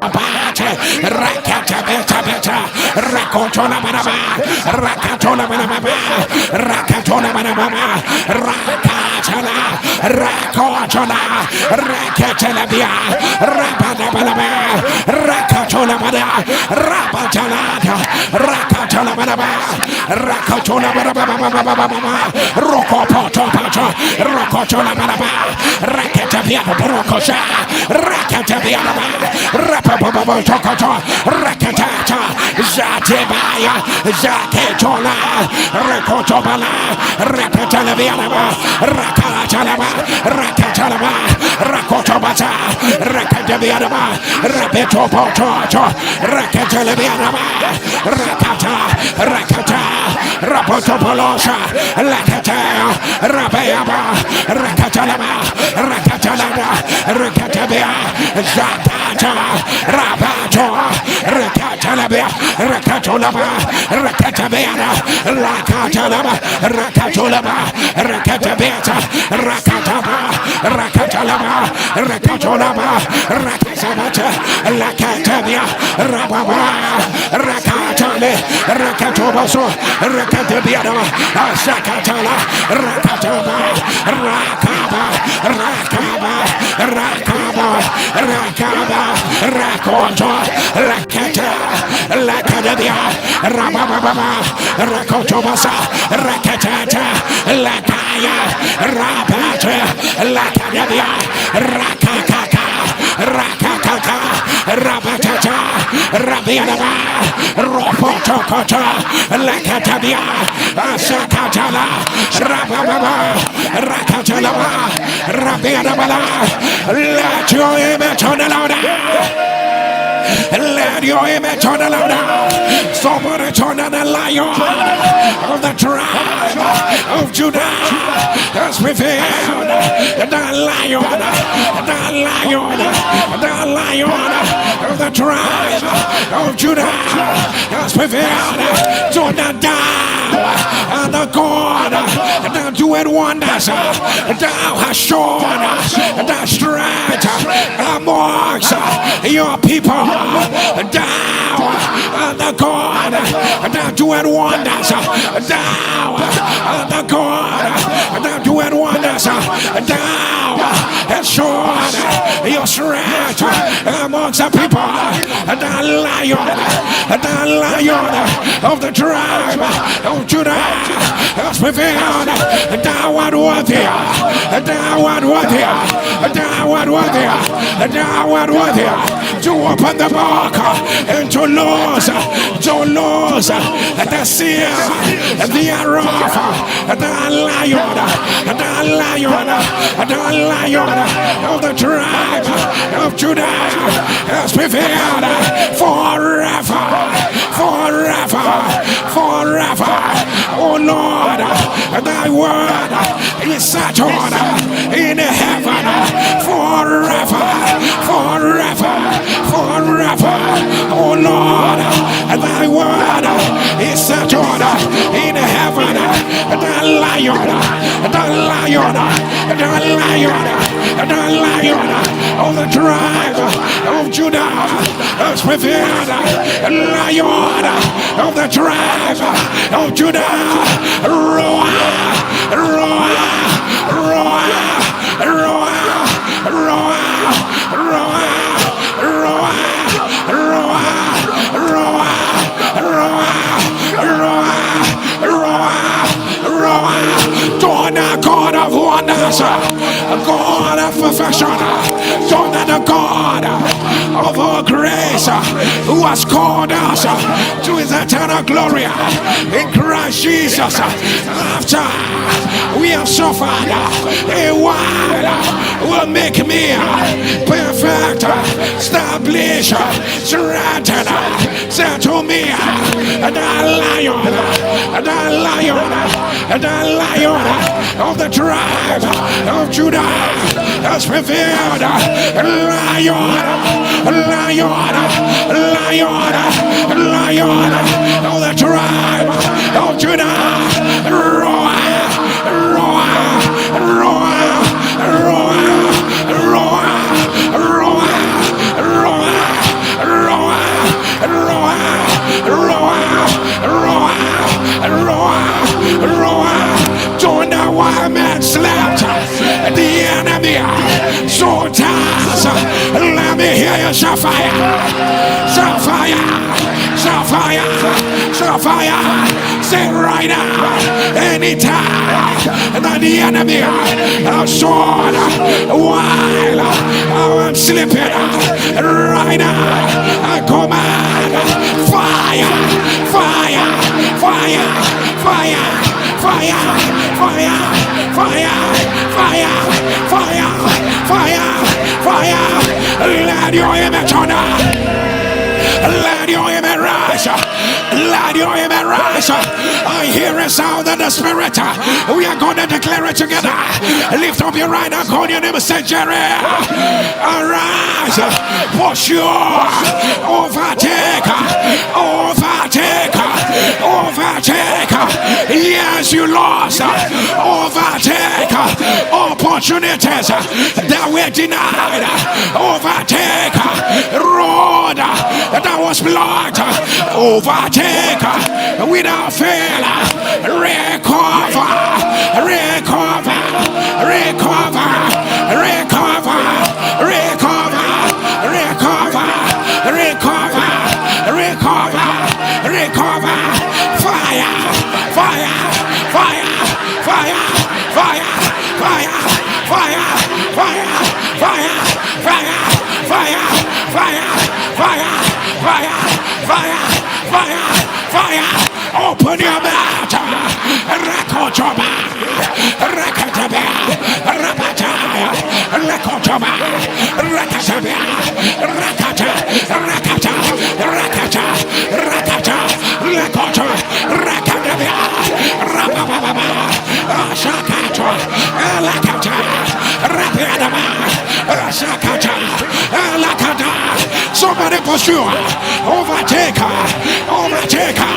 Abate, Rakata Beta Beta, Rakotona Banaba, Rakatona Banaba, Rakatona Banaba, Rakatana, Rakotona, Rakatanabia, Rabanabanaba, Rakatona Bana, Rabatanada, Rakatona Banaba, Rakatona Banaba, Rokopoto Pato, Rokotona Banaba, Rakatabia Brokosha, Rakatabia, Rapapapa Tokoto, Rakatata, Zatebaya, Zaketona, Rakotobala, Rakatalavianaba, Rakatalaba, Rakatalaba, Rakotobata, Rakatavianaba, Rapetopoto, Rakatalavianaba, Rakata, Rakata, Rapotopolosa, Lakata, Rabeaba, Rakatalaba, Rakatalaba, Rakatabia, Zakata, Rabato, Rakatalaba, Rakatolaba, Rakatabia, Rakatalaba, Rakatolaba, Rakatabeta, Rakataba, Rakatalaba, Rakatolaba, Rakasabata, Rakatabia, Rababa, Rakatale, Rakatobaso, Rakatabia, Sakatala, Rakataba, Rakaba, Rakaba, Rakaba, Rakaba, Rakoto, Rakata, Lakadabia, Rababa, Rakotobasa, Rakatata, Lakaya, Rabata, Lakadabia, Rakakaka, Rakakaka, Rabatata, Rabianaba, Ropotokota, Lakatabia, Asakatala, Rababa, Rakatalaba, Rabianabala, let your image on the louder. Let your image on the louder. Somebody turn on the lion of the tribe of Judah has revealed. The lion of the tribe of Judah has prevailed. Do not die, and the God that doeth wonders. Thou hast shown thy strength amongst your people. Thou art the God that doeth wonders. Thou art the God that doeth wonders. Thou hast shown your strength amongst the people. The lion of the tribe of Judah has prevailed. Thou art worthy. Thou art worthy. Thou art worthy. Thou art worthy to open the book and to lose the seal, the arrow, the lion of the tribe of Judah has prevailed forever. Oh Lord, thy word is settled in heaven forever. Oh Lord, thy word is settled in heaven. The lion of the tribe of Judah has prevailed. Lion of the tribe of Judah, roar, roar, roar, roar, roar, roar, roar, God of wonders, God of perfection, the God of all grace, who has called us to his eternal glory in Christ Jesus. After we have suffered a while, will make me perfect, establish, strengthen, settle me. The lion of the tribe of Judah has prevailed. Lion of the tribe of Judah, roar, roar, roar, roar, roar, roar, roar, fire, shall fire, shall fire, shall fire. Say right now, anytime that the enemy has shown while I'm sleeping, right now I command fire, fire, fire, fire, fire, fire, fire, fire, fire, fire, fire. Let your image on us. Let your image rise. Let your image rise. I hear a sound in the spirit. We are going to declare it together. Lift up your right hand. Call your name and say, Jerry, arise. For sure. Overtake. Overtake. Overtake. Yes, you lost. Overtake. Opportunities that were denied. Overtake. Road that was blocked. Overtake without fail. Recover. Recover. Recover. Recover. Recover. Recover. Recover. Recover. Recover. Fire. Fire. Fire. Fire. Fire. Fire. Fire. Fire. Fire. Fire. Fire. Fire. Fire. Fire, fire, fire, fire. Open your mouth. Rakotoba, Rakataba, Rapataya, Rakotoba, Rakataba, Rakata, Rakata, Rakata, Rakata, Rakoto, Rakataba, Rapababa, Shakato, Lakata, Rapiadaba, Shakata, Lakata. Somebody pursue, overtake her, overtake her,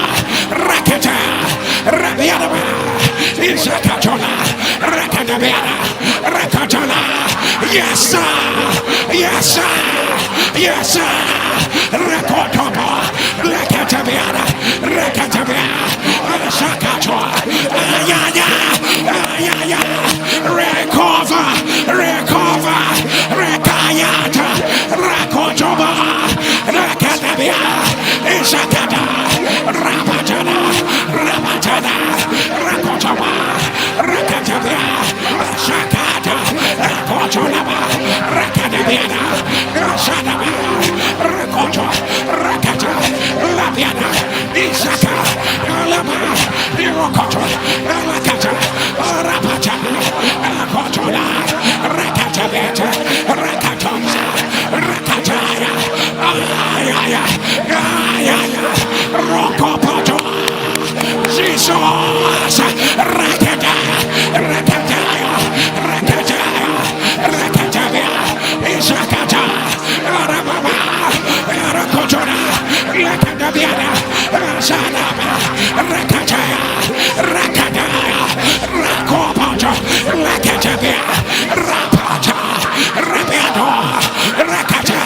Rakata, Rabiadaba, Isakatola, Rakatabia, Rakatola, yes sir, yes sir, yes sir, Rakotoba, Rakatabia, Rakatabia, Sakatola, ya, recover, recover, Rekayata, Rakotoba, Rakatabia, Isakata, Rabatana, Rabatana, Rakotoba, Rakatabia, Sakata, Rakotolaba, Rakatabia, Sadaba, Rakoto, Rakata, Labiana, Isaka, Laba, Rokoto, Lakata, Rapata, Rakotola, Rakatabeta, Rakatoma, Rakataya, Rokopoto, Jesus, Rakata, Rakataya, Rakataya, Rakatabia, Isakata, Rababa, Rakotona, Rakatabia, Sadaba, Rakataya, Rakataya, Rakopoto, Rakatabia, Rapata, Rabiado, Rakata,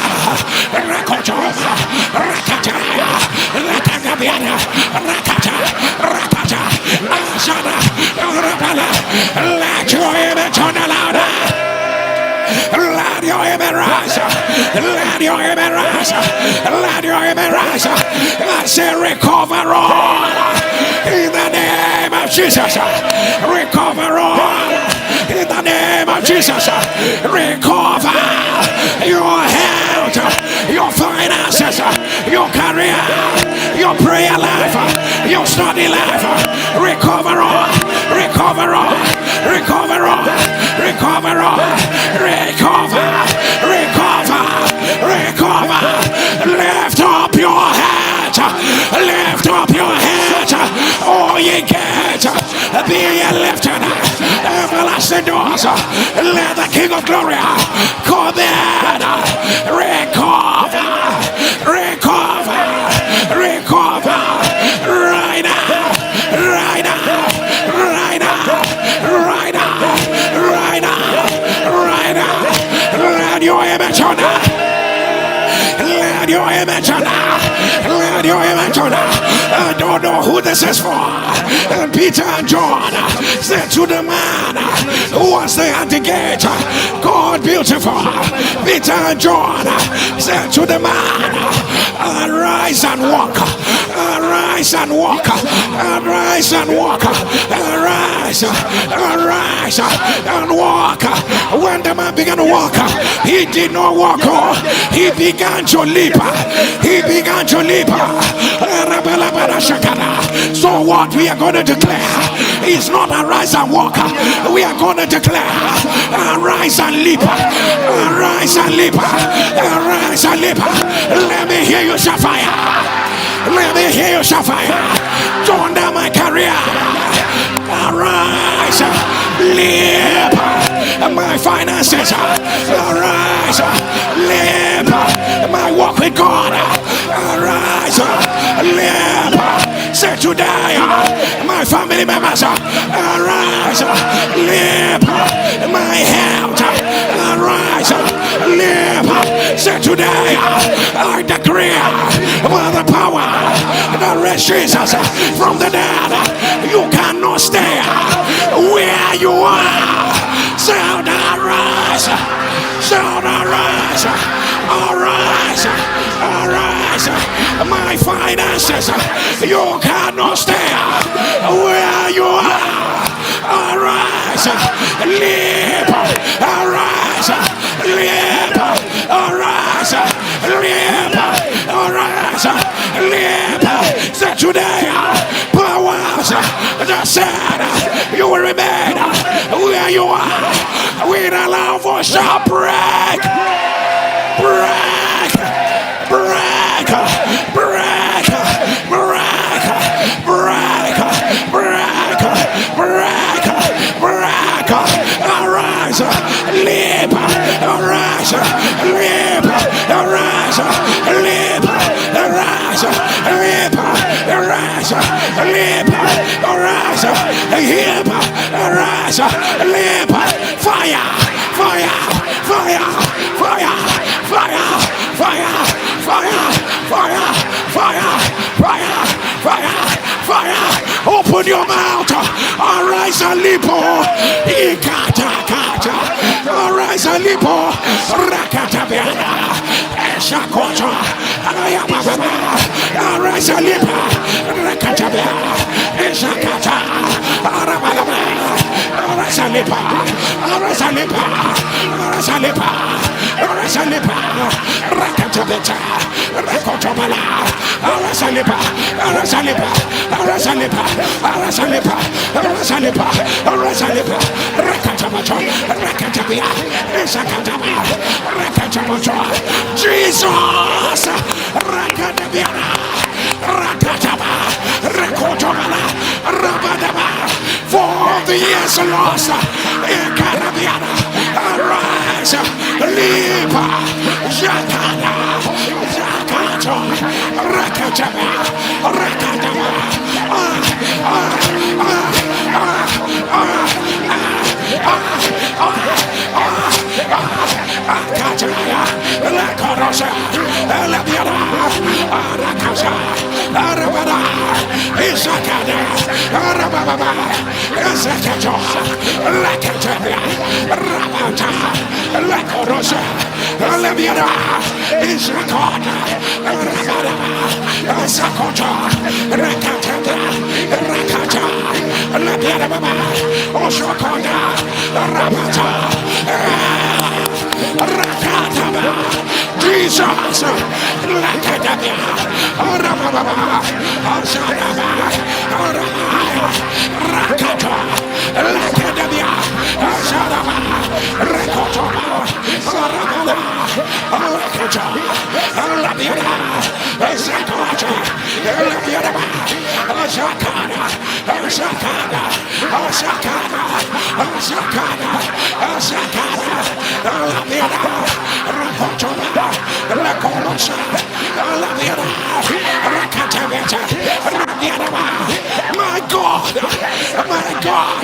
Rakoto, Rakata, Rakatabiana, Rakata, Rakata, Asana, Rabala, let your image on the louder. Let your image rise. Let your image rise. Let your image rise. I say recover all. In the name of Jesus. Recover all. In the name of Jesus. Recover your health, your finances, your career, your prayer life, your study life. Recover all. Recover all. Recover all. Recover all. Recover. Recover. Recover. Lift up your head. Lift up your head. Oh, you get. Be ye lifted. Everlasting doors. Let the King of Glory come in. Recover. Recover. Recover. Right now. Right now. Right now. Right now. Right now. Right now. Let your image on. Let your image mention. Let your mention. I don't know who this is for. And Peter and John said to the man who was there at the gate, God beautiful. Peter and John said to the man, arise and walk. Arise and walk. Arise and walk. Arise. Arise and walk. When the man began to walk, he did not walk. He began to leap. He began to leap. So what we are going to declare is not arise and walk. We are going to declare arise and leap. Arise and leap. Arise and leap. Let me hear you shout fire. Let me hear you shout fire. Turn down my career. Arise, leap. My finances. Arise, leap. My walk with God. Arise, leap. Say today, my family members. Arise, leap. My health. Arise, leap. Say today, I decree by the power that raised Jesus from the dead, you cannot stay where you are. Sound arise, sound arise, arise, arise. My finances, you cannot stay where you are. Arise, leap, arise, leap, arise, leap, arise, leap. Say today, powers that said you will remain where you are. We allow for shall break, break, break, break, break, break, break, break, break. Arise, leap, arise, leap, arise, leap, arise, leap, arise, leap, arise, leap, arise, leap. Fire, fire, fire, fire, fire, fire, fire, fire, fire, fire, fire, fire. Open your mouth. Arise and leap. Ikata kata. Arise and leap. Rakata biana. Eshakocha. Ayababa. Arise and leap. Rakata biana. Eshakata. Arababa. Arise and leap. Arise and leap. Arise and leap. Arise and leap. Rakata biana. Rakota bala. Arise and leap. Arise and leap. Arise and leap. Arise and leap. Arise and leap. Arise and leap. Rakata bacha. Rakata biana. Eshakata biana. Rakata bacha. Jesus. Rakata biana. Rakata ba. Rakota bala. Rabadaba. For the years lost in Caribbean, arise, leap, Jakana, Jakato, Rakataba, Rakataba, Akataya, Lakorosa, Labiana, Arakasa, Arabada, Isakada, Arababa, Isakato, Lakataya, Rabata, Lakorosa, Labiana, Isakada, Arabada, Isakota, Rakataya, Rakata, Labiana, Osakada, Rabata, Rakataba, Jesus, Rakataba, Arababa, Asadaba, Arabaya, Rakata, Rakataba, Asadaba, Rakotaba, Arababa, Arakata, Arabiana, Asakata, Arabiana, Asakana, Asakana, Asakana, Asakana, Asakana, Arabiana, Rakotaba, Rakorosa, Arabiana, Rakatabeta, Arabiana. My God, my God,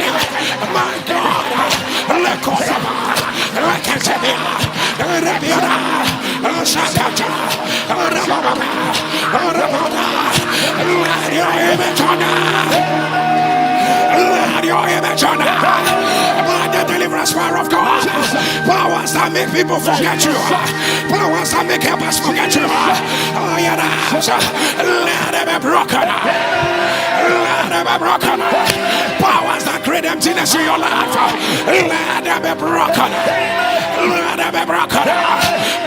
my God, Rakotaba, Rakatabeta, Arabiana, Asakata, Let your image on Let your image on by the deliverance power of God. Powers that make people forget you. Powers that make helpers forget you. Oh, yeah, let it be broken. Let it be broken. Powers that create emptiness in your life. Let it be broken. Let it be broken.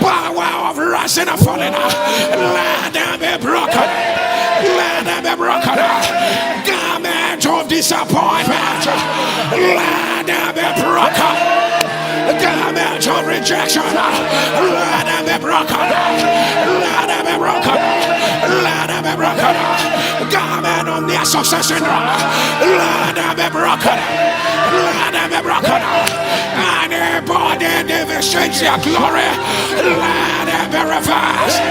Power of rising and falling. Let it be broken. Let it be broken. Garment of disappointment. Let it be broken. Garment of rejection. Let it be broken. Let it be broken. Let it be broken. Garment of near success syndrome. Let it be broken. Let it be broken. Anybody never change their glory. Let it be reversed.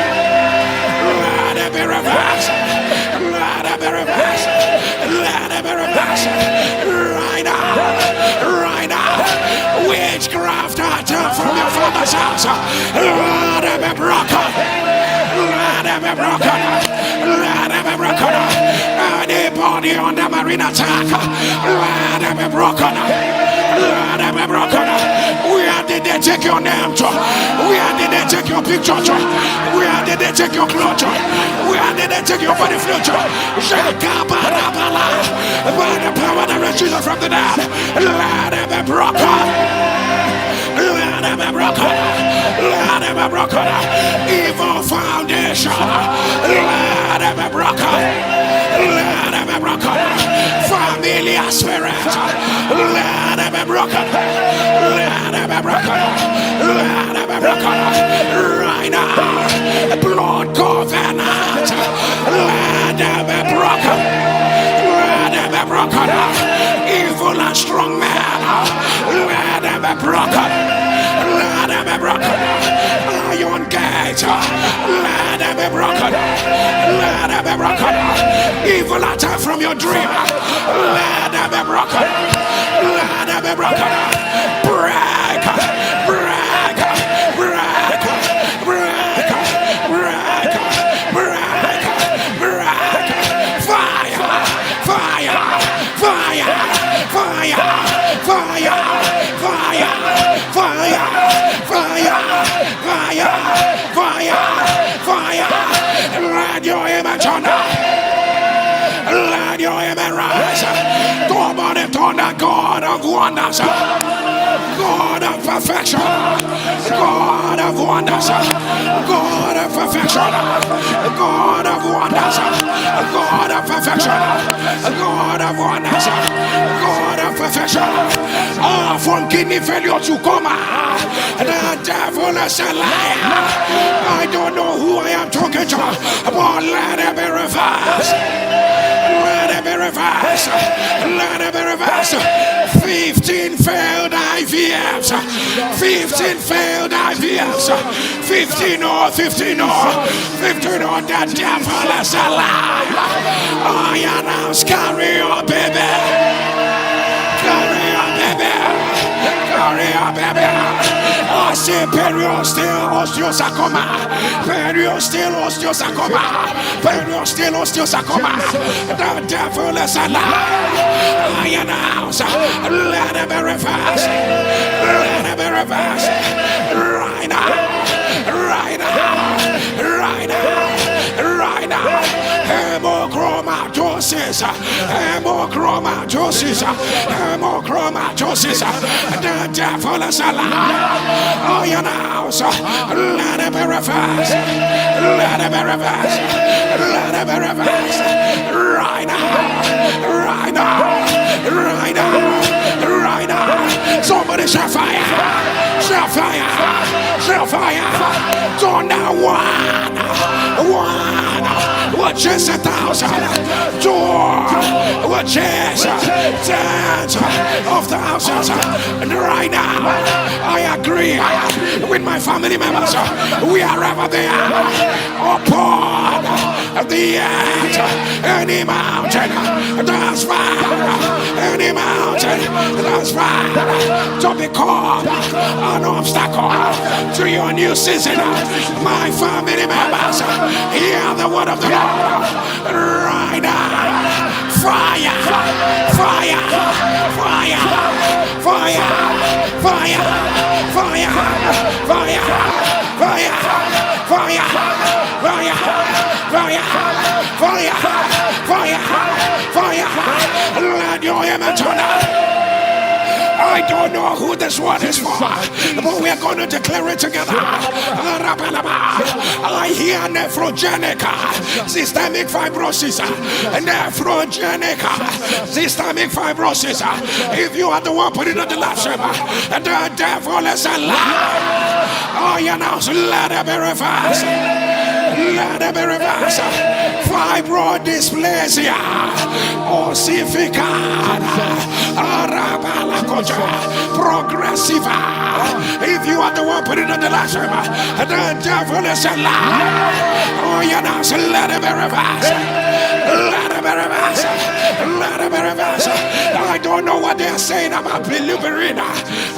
Let it be reversed. Let it be reversed. Let it be reversed. Right now. Right now. Witchcraft attack from your father's house. Let it be broken. Let it be broken. Let it be broken. Anybody on the marine attack. Let it be broken. Let it be broken. Where did they take your name to? Where did they take your picture to? Where did they take your clothes to? Where did they take your body fluid to? By the power that raised Jesus from the dead. Let it be broken. Let it be broken. Let it be broken. Evil foundation. Let it be broken. Let it be broken. Familiar spirit. Let it be broken. Let it be broken. Let it be broken. Right now. Blood covenant. Let it be broken. Let it be broken. Evil and strong man. Let it be broken. Let it be broken. Iron gate. Let it be broken. Let it be broken. Evil attack from your dream. Let it be broken. Let it be broken. Break. Break. Break. Break. Break. Break. Break. Fire. Fire. Fire. Fire. Fire. Fire. Fire. Fire. Fire. Fire. Fire. Let your image on. Let your image rise. Come on and turn the God of wonders. God of perfection. God of wonders. God of perfection. God of wonders. God of perfection. God of wonders. God of perfection. Oh, from kidney failure to coma. The devil is a liar. I don't know who I am talking to, but let it be reversed. Let it be reversed. Let it be reversed. 15 failed IVFs. 15 failed IVFs. 15 or 15 or 15 or the devil is a liar. I announce carry your baby. Carry your baby. Carry your baby. I say periosteel osteosarcoma. Periosteel osteosarcoma. Periosteel osteosarcoma. The devil is a lie. I announce, let it be reversed. Let it be reversed. Right now. Right now. Right now. Right now. Hemochromatosis. Hemochromatosis. Hemochromatosis. The devil is a lie. I announce, let it be reversed. Let it be reversed. Let it be reversed. Right now. Right now. Right now. Right now. Somebody shall fire. Shall fire. Shall fire. Turn down one. Which is 1,000. Two. Which is tens of thousands. And right now, I agree with my family members. We are ever there upon the end any mountain that's fire, any mountain that's fire, to become an obstacle to your new season. My family members, hear the word of the Lord right now. Fire, fire, fire, fire, fire, fire, fire, fire, fire, fire, fire, fire, fire, let your image on. I don't know who this one is for, but we are going to declare it together. I hear nephrogenic, systemic fibrosis, nephrogenic, systemic fibrosis. If you are the one putting on the left stream, the devil is alive. Oh, you know, so let it be reversed. Let it be reversed. Fibro dysplasia, ossificada, progressive. If you are the one putting on the last room, the devil is alive. Oh, you know, so let it be reversed. Let it be reversed. Let it be reversed. I don't know what they're saying about bilirubin.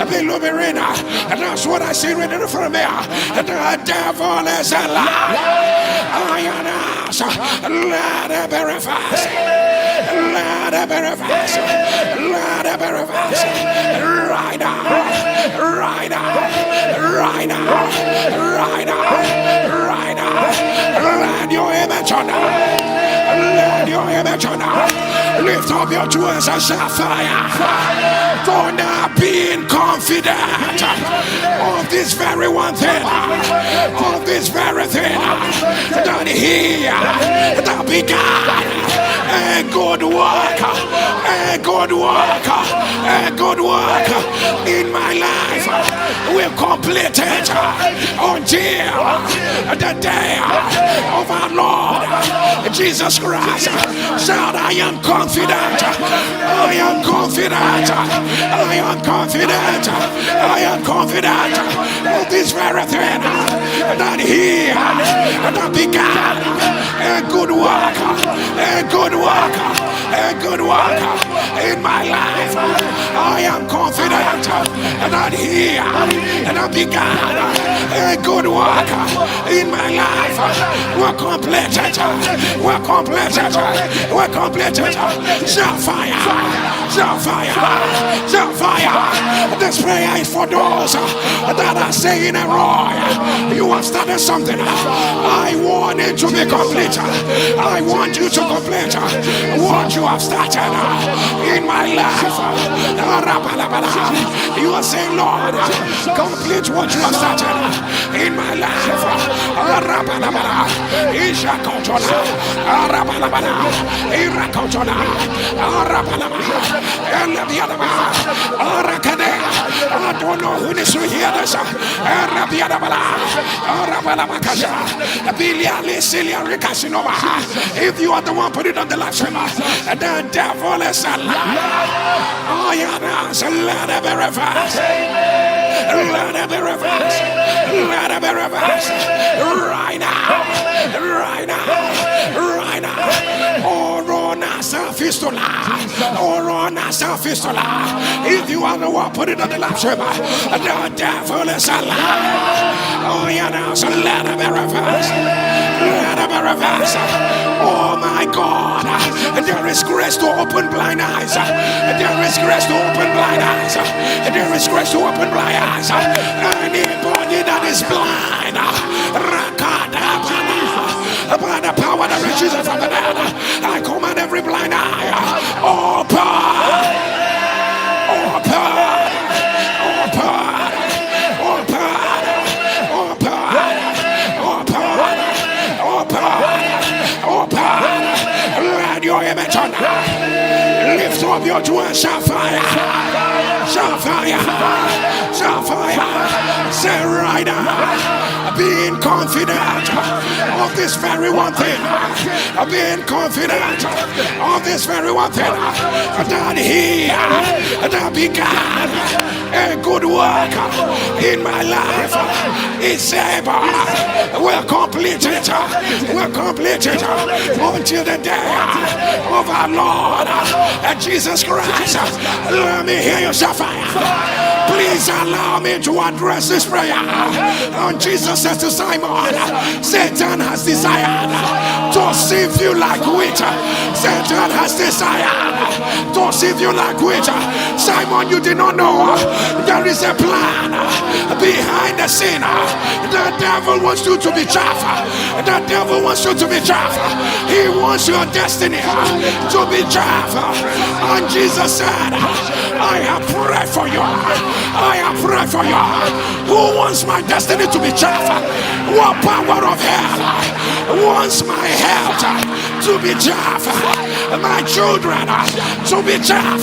And that's what I see right in front of me. The devil is alive. Oh, you know, so let it be reversed. Let it be reversed. Let it be reversed. Right now. Right now. Right now. Right now. Right now. Let your image on. Let your image on. Lift up your jewels and shout fire. For now being confident of this very one thing. Of this very thing. That here that began a good work, a good work, a good work in my life will complete it until the day of our Lord Jesus Christ. Shout, I am confident, I am confident, I am confident, I am confident of this very thing that here that began a good work, a good work, a good work in my life. I am confident that here that began a good work in my life. We're completed. We're completed. We're completed. Shall fire. Shall fire. Shall fire. This prayer is for those that are saying a roar. You have started something. I want it to be complete. I want you to complete what you have started in my life. You are saying, Lord, complete what you have started in my life. I don't know who needs to hear this. If you are the one put it on the left stream, the devil is alive. Oh, yeah, so let it be reversed. Let it be reversed. Let it be reversed. Right now. Right now. Right now. Orona Fistula. Orona Fistula. If you are the one put it on the left stream, the devil is alive. Oh, yeah, so let it be reversed. Let it be reversed. Oh my God, there is grace to open blind eyes. There is grace to open blind eyes. There is grace to open blind eyes. Anybody that is blind, by the power that reaches from the dead, I command every blind eye open, open, open, open, open, open. Let your image on. Lift up your two hands, shout fire. Shout fire. Shout fire. Say right now, being confident of this very one thing. Being confident of this very one thing. That he that began a good work in my life is able. We'll complete it. We'll complete it until the day of our Lord Jesus Christ. Let me hear you shout fire. Please allow me to address this prayer. And Jesus says to Simon, Satan has desired to sift you like wheat. Satan has desired to sift you like wheat. Simon, you did not know there is a plan behind the scene. The devil wants you to be chaff. The devil wants you to be chaff. He wants your destiny to be chaff. And Jesus said, I have prayed for you. I have prayed for you. Who wants my destiny to be chaff? What power of hell wants my health to be chaff? My children to be chaff?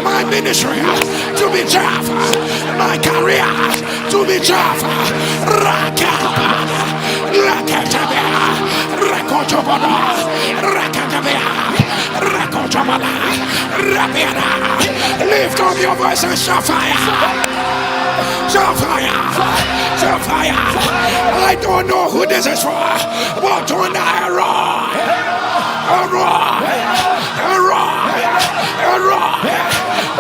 My ministry to be chaff? My career to be chaff? Rakaba, Rakatabia, Rakotobana, Rakatabia, Rakotobana, Rapiana. Lift up your voice and shout fire! Shout fire! Shout fire! I don't know who this is for, but tonight,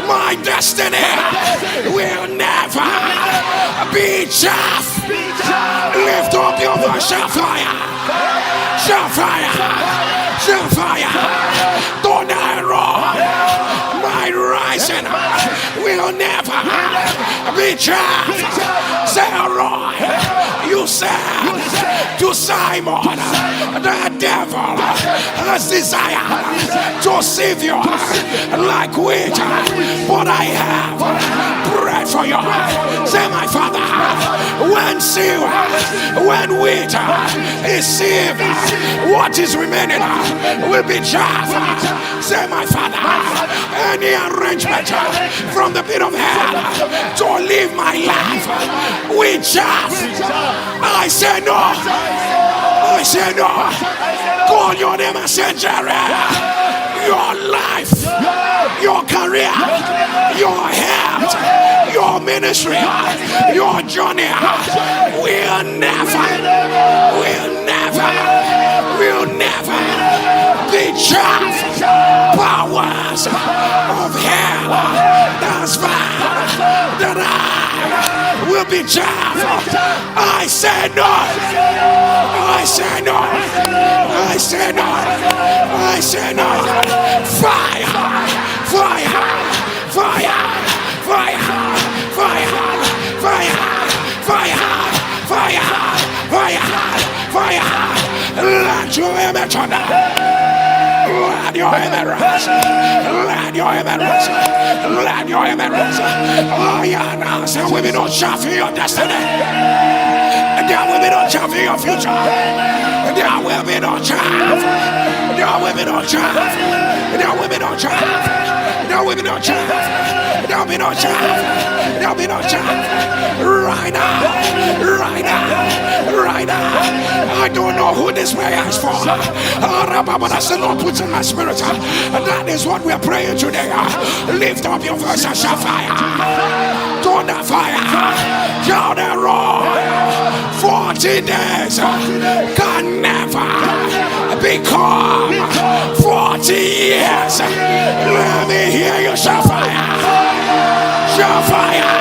my destiny will never be chaff. Lift up your voice, shout fire! Shout fire! Shout fire! Tonight, my rising will never be chaff. Say Roy, you said to Simon, the devil has desired to sift you like wheat, but I have prayed for you. Say my Father, when wheat is sieved, what is remaining will be chaff. Say my Father, any arrangement from the pit of hell to live my life with chaff, I say no. I say no. Call your name and say, Jerry, your life, your career, your health, your ministry, your journey will never be chaff. Powers of hell that's found that I will be chaff. I say no. I say no. I say no. I say no. Fire! Fire! Fire! Fire! Fire! Fire! Fire! Fire! Fire! Let your image on that. Let your emeralds, let your emeralds, let your emeralds. Oh yeah, now say we will not chaff your destiny. There will be no chaff in your future. There will be no chaff. There will be no chaff. There will be no chaff. There will be no chaff. There will be no chaff. There will be no chaff. Right now, right now, right now. I don't know who this prayer is for. But that's the Lord puts in my spirit. That is what we are praying today. Lift up your voice and shout fire. Turn the fire. Shout the roar. 40 days can never become 40 years. Let me hear you shout fire. Shout fire.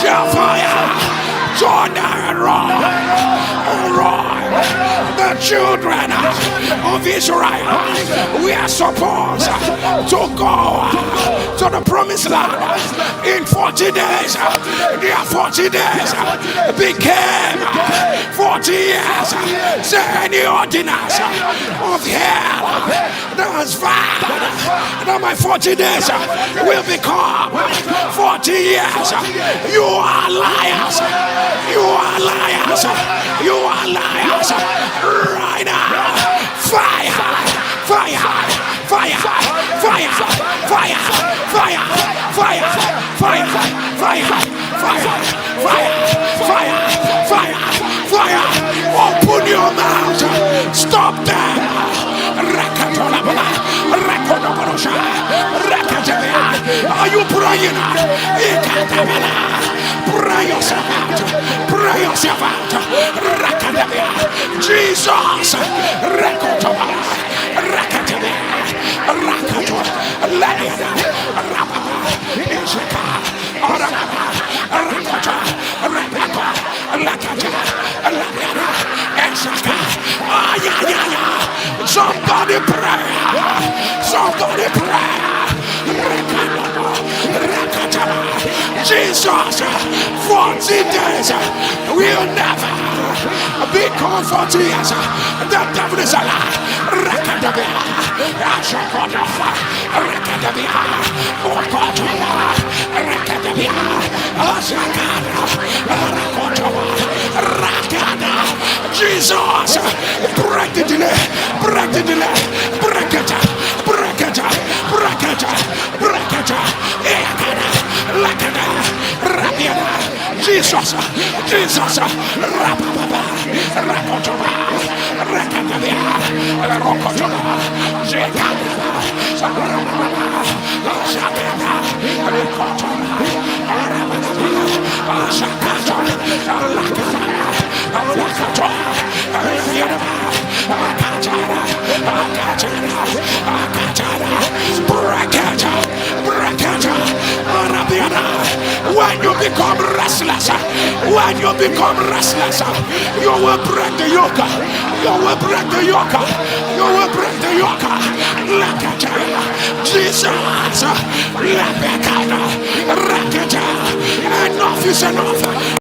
Shout fire. Turn the roar. The children of Israel, we are supposed to go to the promised land in 40 days. Their 40 days became 40 years. Say any ordinance of hell that has vowed that my 40 days will become 40 years. You are liars. You are liars. You are liars. Right now. Fire! Fire! Fire! Fire! Fire! fire, fire, fire, fire, fire, fire, fire, fire, fire. Open your mouth. Stop them. Are you praying? Pray yourself out. Pray yourself out. Jesus. Somebody pray. Somebody pray. Jesus, 40 days will never become 40 years. The devil is a lie. Jesus, break the delay, break the delay, break it, break it, break it, break it, Jesus, Jesus, when you become restless, when you become restless, you will break the yoke. You will break the yoke. You will break the yoke. Jesus, enough is enough.